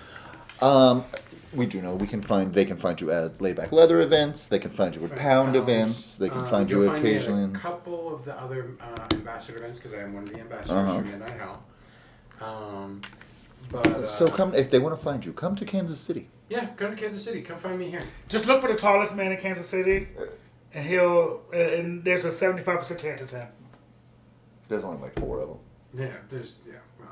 We do know they can find you at Layback Leather events. They can find you at Pound events. They can find you you'll find me occasionally. at a couple of the other ambassador events because I am one of the ambassadors Uh-huh. for Midnight Hell. But So come if they want to find you, come to Kansas City. Yeah, come to Kansas City. Come find me here. Just look for the tallest man in Kansas City, and and there's a 75% chance it's him. There's only like 4 of them.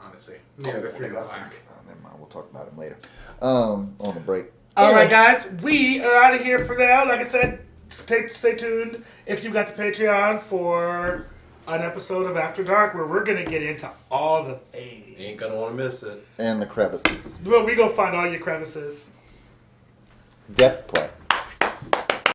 Honestly, yeah, the 3 in black. Oh, never mind. We'll talk about them later. On the break. All right, guys, we are out of here for now. Like I said, stay tuned if you got the Patreon for an episode of After Dark where we're gonna get into all the things. You ain't gonna want to miss it. And the crevices. Well, we gonna find all your crevices. Depth play.